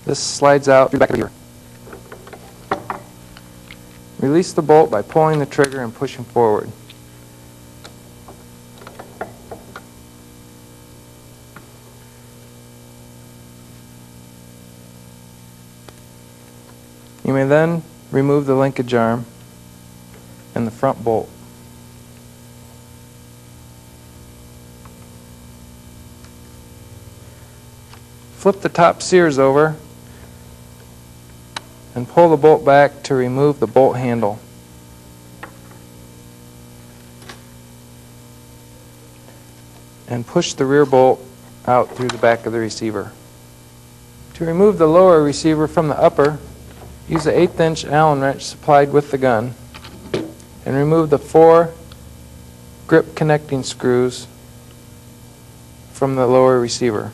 This slides out through the back of the receiver. Release the bolt by pulling the trigger and pushing forward. You may then remove the linkage arm and the front bolt. Flip the top sears over and pull the bolt back to remove the bolt handle. And push the rear bolt out through the back of the receiver. To remove the lower receiver from the upper, use the 1/8 inch Allen wrench supplied with the gun and remove the 4 grip connecting screws from the lower receiver.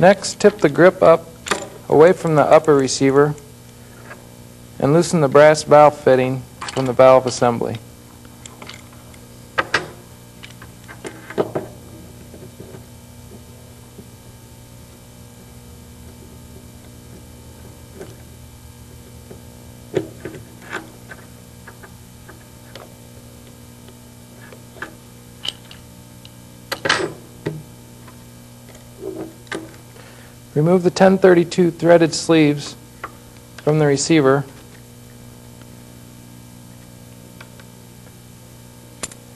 Next, tip the grip up away from the upper receiver and loosen the brass valve fitting from the valve assembly. Remove the 1032 threaded sleeves from the receiver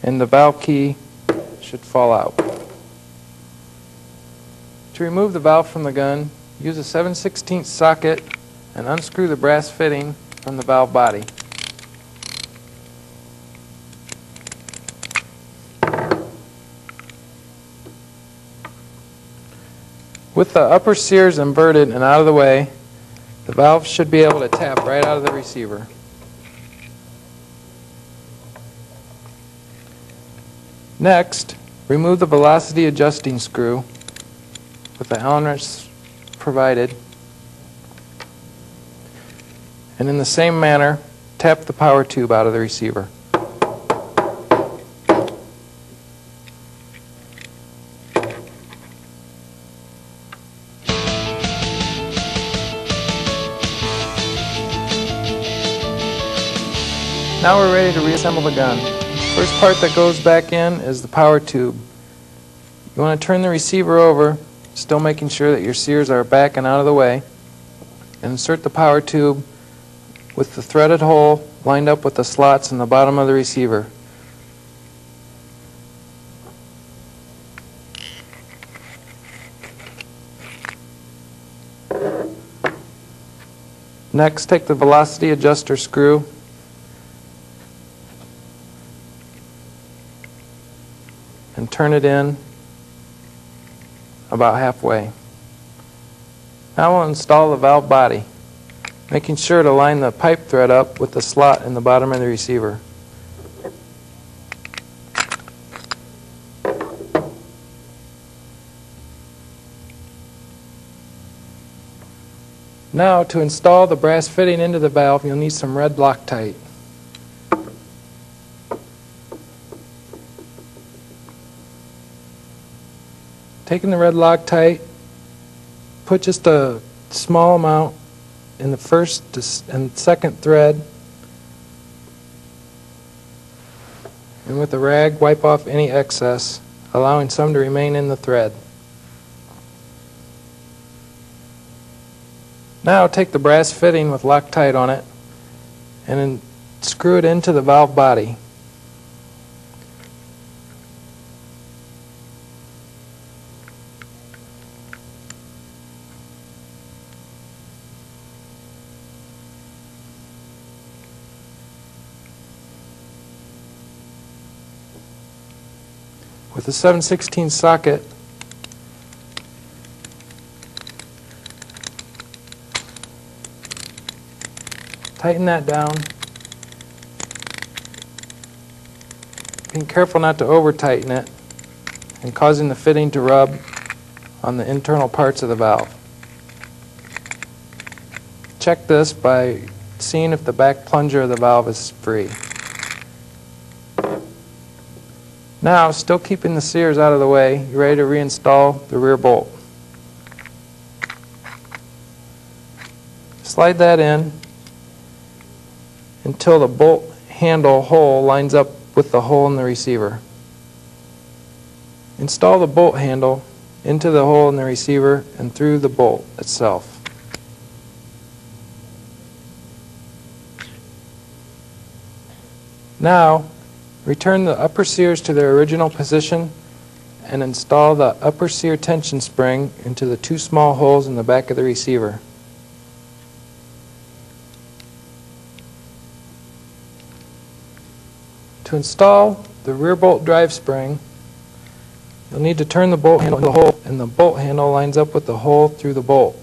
and the valve key should fall out. To remove the valve from the gun, use a 7/16 socket and unscrew the brass fitting from the valve body. With the upper sears inverted and out of the way, the valve should be able to tap right out of the receiver. Next, remove the velocity adjusting screw with the Allen wrench provided, and in the same manner, tap the power tube out of the receiver. Now we're ready to reassemble the gun. First part that goes back in is the power tube. You want to turn the receiver over, still making sure that your sears are back and out of the way, and insert the power tube with the threaded hole lined up with the slots in the bottom of the receiver. Next, take the velocity adjuster screw and turn it in about halfway. Now we'll install the valve body, making sure to line the pipe thread up with the slot in the bottom of the receiver. Now, to install the brass fitting into the valve, you'll need some red Loctite. Taking the red Loctite, put just a small amount in the first and second thread, and with a rag wipe off any excess, allowing some to remain in the thread. Now take the brass fitting with Loctite on it and then screw it into the valve body. With a 7/16 socket, Tighten that down, being careful not to over tighten it and causing the fitting to rub on the internal parts of the valve. Check this by seeing if the back plunger of the valve is free. Now, still keeping the sears out of the way, you're ready to reinstall the rear bolt. Slide that in until the bolt handle hole lines up with the hole in the receiver. Install the bolt handle into the hole in the receiver and through the bolt itself. Now, return the upper sears to their original position and install the upper sear tension spring into the two small holes in the back of the receiver. To install the rear bolt drive spring, you'll need to turn the bolt handle into the hole, and the bolt handle lines up with the hole through the bolt.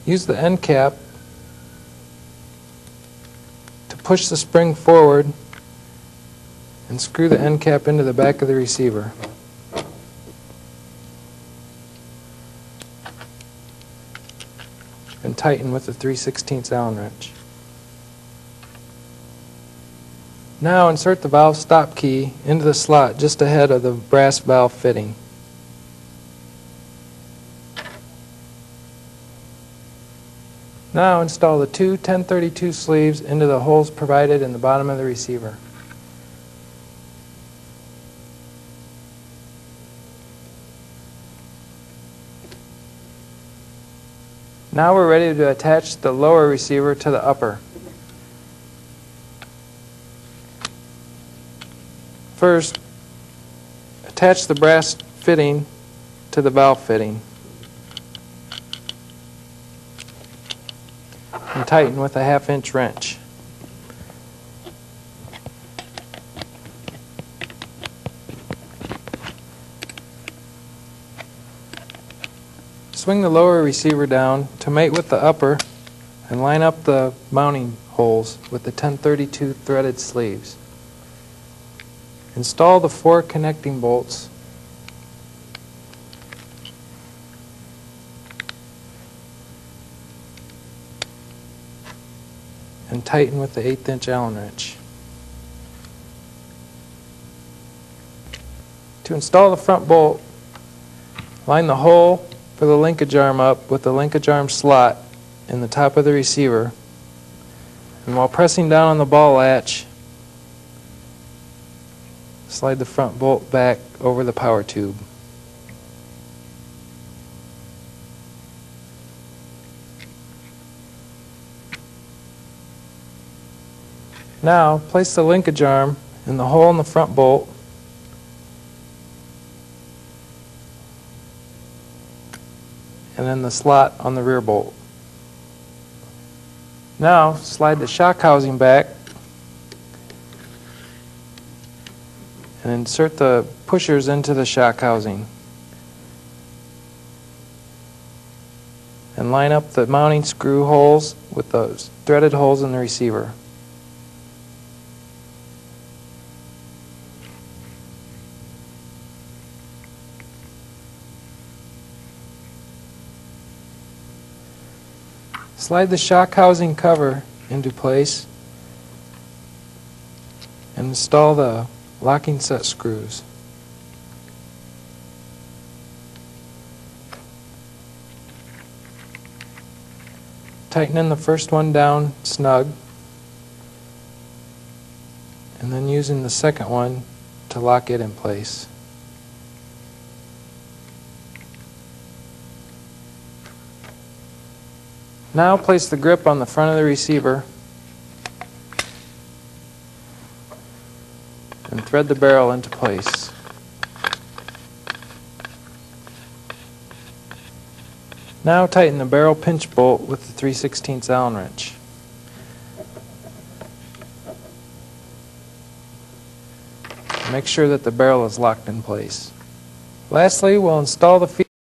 Use the end cap to push the spring forward and screw the end cap into the back of the receiver. And tighten with the 3/16 Allen wrench. Now insert the valve stop key into the slot just ahead of the brass valve fitting. Now install the two 1032 sleeves into the holes provided in the bottom of the receiver. Now we're ready to attach the lower receiver to the upper. First, attach the brass fitting to the valve fitting and tighten with a 1/2-inch wrench. Swing the lower receiver down to mate with the upper and line up the mounting holes with the 1032 threaded sleeves. Install the 4 connecting bolts and tighten with the 1/8-inch Allen wrench. To install the front bolt, line the hole for the linkage arm up with the linkage arm slot in the top of the receiver, and while pressing down on the ball latch, slide the front bolt back over the power tube. Now, place the linkage arm in the hole in the front bolt and in the slot on the rear bolt. Now, slide the shock housing back and insert the pushers into the shock housing. And line up the mounting screw holes with those threaded holes in the receiver. Slide the shock housing cover into place and install the locking set screws. Tighten in the first one down snug, and then using the second one to lock it in place. Now place the grip on the front of the receiver and thread the barrel into place. Now tighten the barrel pinch bolt with the 3/16 Allen wrench. Make sure that the barrel is locked in place. Lastly, we'll install the